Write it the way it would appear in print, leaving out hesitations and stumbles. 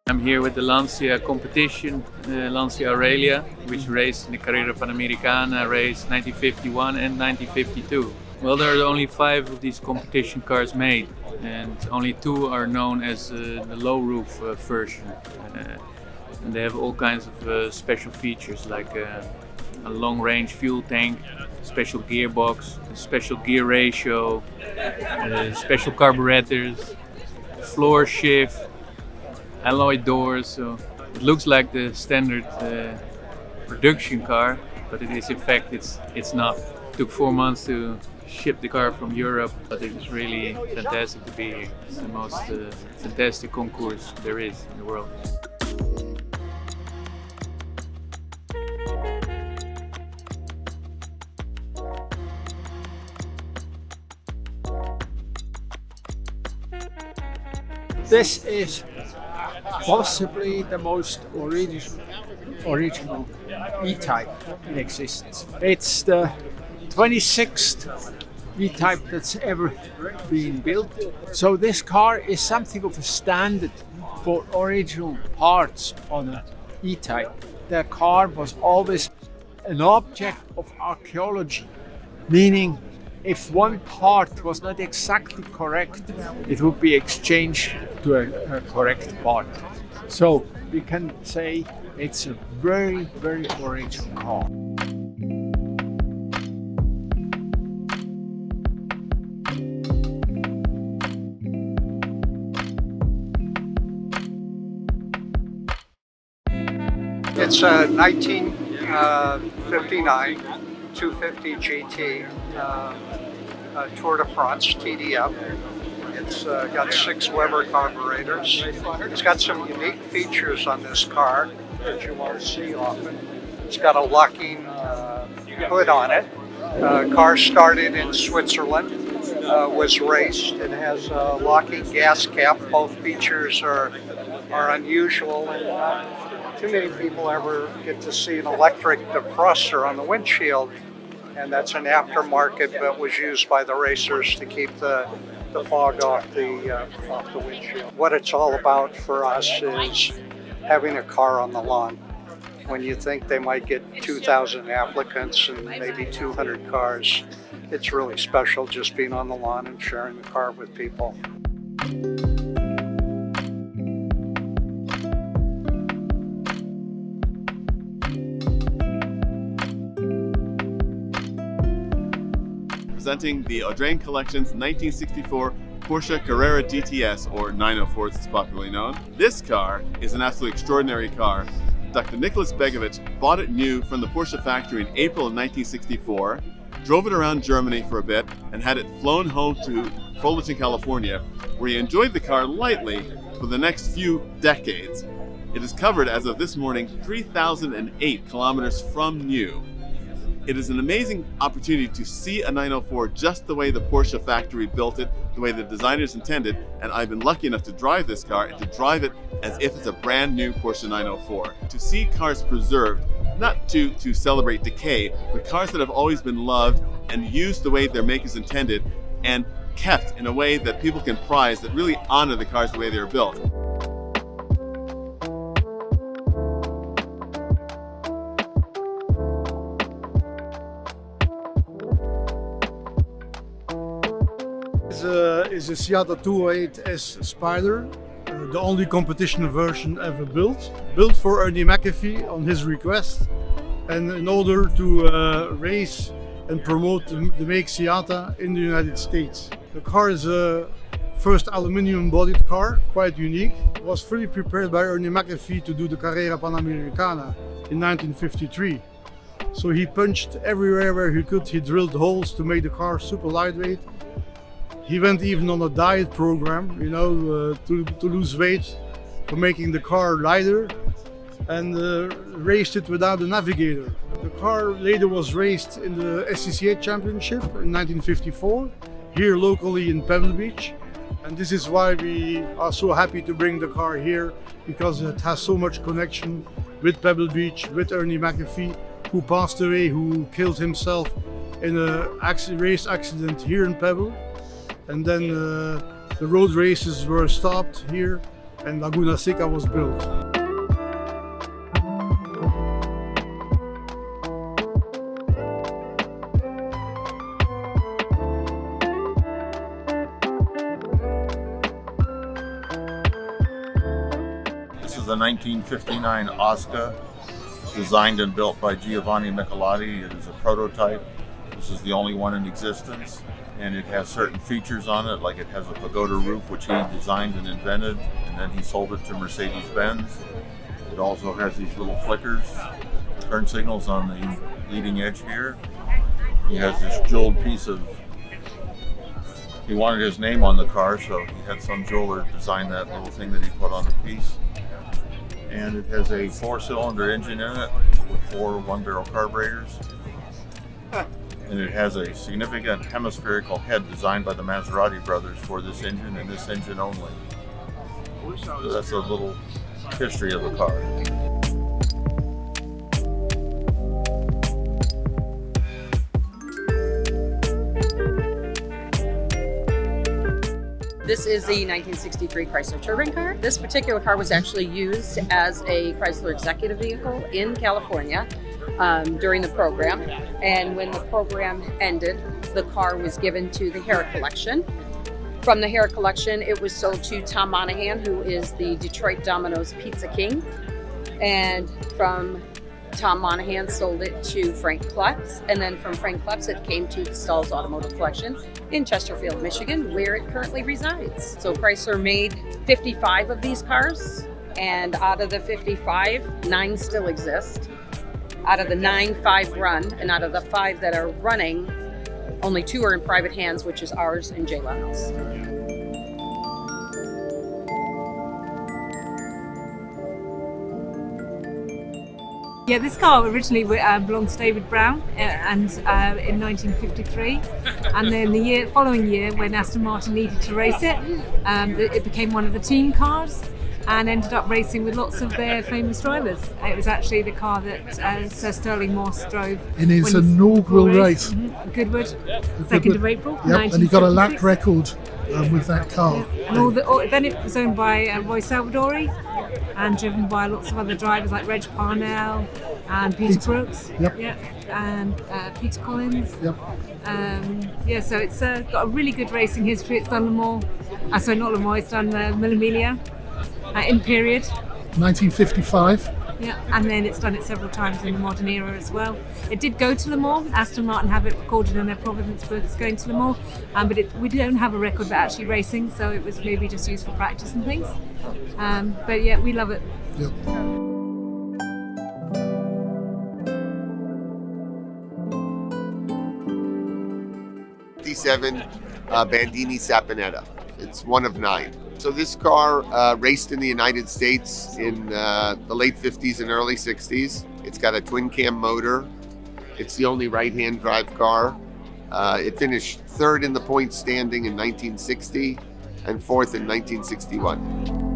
I'm here with the Lancia competition, Lancia Aurelia, which raced in the Carrera Panamericana race 1951 and 1952. Well, there are only 5 of these competition cars made, and only 2 are known as the low roof version. And they have all kinds of special features like a long range fuel tank, special gearbox, special gear ratio, special carburetors, floor shift, alloy doors. So it looks like the standard production car, but it is in fact it's not. It took 4 months to ship the car from Europe, but it is really fantastic to be here. It's the most fantastic concours there is in the world. This is possibly the most original E-Type in existence. It's the 26th E-Type that's ever been built. So this car is something of a standard for original parts on an E-Type. The car was always an object of archaeology, meaning if one part was not exactly correct, it would be exchanged to a correct part. So we can say it's a very, very original car. It's a 1959 250 GT Tour de France TDF. It's got 6 Weber carburetors. It's got some unique features on this car that you won't see often. It's got a locking hood on it. Car started in Switzerland, was raced. It has a locking gas cap. Both features are unusual, and not too many people ever get to see an electric defroster on the windshield. And that's an aftermarket that was used by the racers to keep the fog off the windshield. What it's all about for us is having a car on the lawn. When you think they might get 2,000 applicants and maybe 200 cars, it's really special just being on the lawn and sharing the car with people. Presenting the Audrain Collection's 1964 Porsche Carrera DTS, or 904 as it's popularly known. This car is an absolutely extraordinary car. Dr. Nicholas Begovic bought it new from the Porsche factory in April of 1964, drove it around Germany for a bit, and had it flown home to Fullerton, California, where he enjoyed the car lightly for the next few decades. It is covered, as of this morning, 3,008 kilometers from new. It is an amazing opportunity to see a 904 just the way the Porsche factory built it, the way the designers intended, and I've been lucky enough to drive this car and to drive it as if it's a brand new Porsche 904. To see cars preserved, not to celebrate decay, but cars that have always been loved and used the way their makers intended and kept in a way that people can prize, that really honor the cars the way they were built. Is a Seat 208S Spider, the only competition version ever built. Built for Ernie McAfee on his request, and in order to race and promote the make Seata in the United States. The car is a first aluminium bodied car, quite unique. It was fully prepared by Ernie McAfee to do the Carrera Panamericana in 1953. So he punched everywhere where he could. He drilled holes to make the car super lightweight. He went even on a diet program, you know, to lose weight, for making the car lighter, and raced it without a navigator. The car later was raced in the SCCA Championship in 1954, here locally in Pebble Beach. And this is why we are so happy to bring the car here, because it has so much connection with Pebble Beach, with Ernie McAfee, who passed away, who killed himself in a race accident here in Pebble. And then the road races were stopped here, and Laguna Seca was built. This is a 1959 Oscar, designed and built by Giovanni Michelotti. It is a prototype. This is the only one in existence, and it has certain features on it, like it has a pagoda roof, which he designed and invented, and then he sold it to Mercedes-Benz. It also has these little flickers, turn signals on the leading edge here. He has this jeweled piece of, he wanted his name on the car, so he had some jeweler design that little thing that he put on the piece. And it has a 4-cylinder engine in it with 4 one-barrel carburetors. And it has a significant hemispherical head designed by the Maserati brothers for this engine and this engine only. So that's a little history of the car. This is the 1963 Chrysler Touring car. This particular car was actually used as a Chrysler executive vehicle in California during the program. And when the program ended, the car was given to the Hare Collection. From the Hare Collection, it was sold to Tom Monahan, who is the Detroit Domino's Pizza King. And from Tom Monahan sold it to Frank Klepps, and then from Frank Klepps it came to the Stahl's Automotive Collection in Chesterfield, Michigan, where it currently resides. So Chrysler made 55 of these cars, and out of the 55, 9 still exist. Out of the 9, 5 run, and out of the 5 that are running, only 2 are in private hands, which is ours and Jay Leno's. Yeah, this car originally belonged to David Brown and in 1953, and then the following year, when Aston Martin needed to race it, it became one of the team cars and ended up racing with lots of their famous drivers. It was actually the car that Sir Sterling Moss drove in his inaugural race. Goodwood, 2nd of April. Yep, and he got a lap record with that car. Yeah. And then it was owned by Roy Salvadori and driven by lots of other drivers like Reg Parnell and Peter Brooks. Yep. Yeah, and Peter Collins. Yep. Yeah, so it's got a really good racing history. It's done Le Mans. Sorry, not Le Mans. It's done Mille Miglia in period. 1955. Yeah, and then it's done it several times in the modern era as well. It did go to Le Mans. Aston Martin have it recorded in their Providence book as going to Le Mans, but we don't have a record of actually racing, so it was maybe just used for practice and things. But yeah, we love it. Yep. Bandini Sapinetta. It's one of 9. So this car raced in the United States in the late 50s and early 60s. It's got a twin cam motor. It's the only right-hand drive car. It finished 3rd in the points standing in 1960 and 4th in 1961.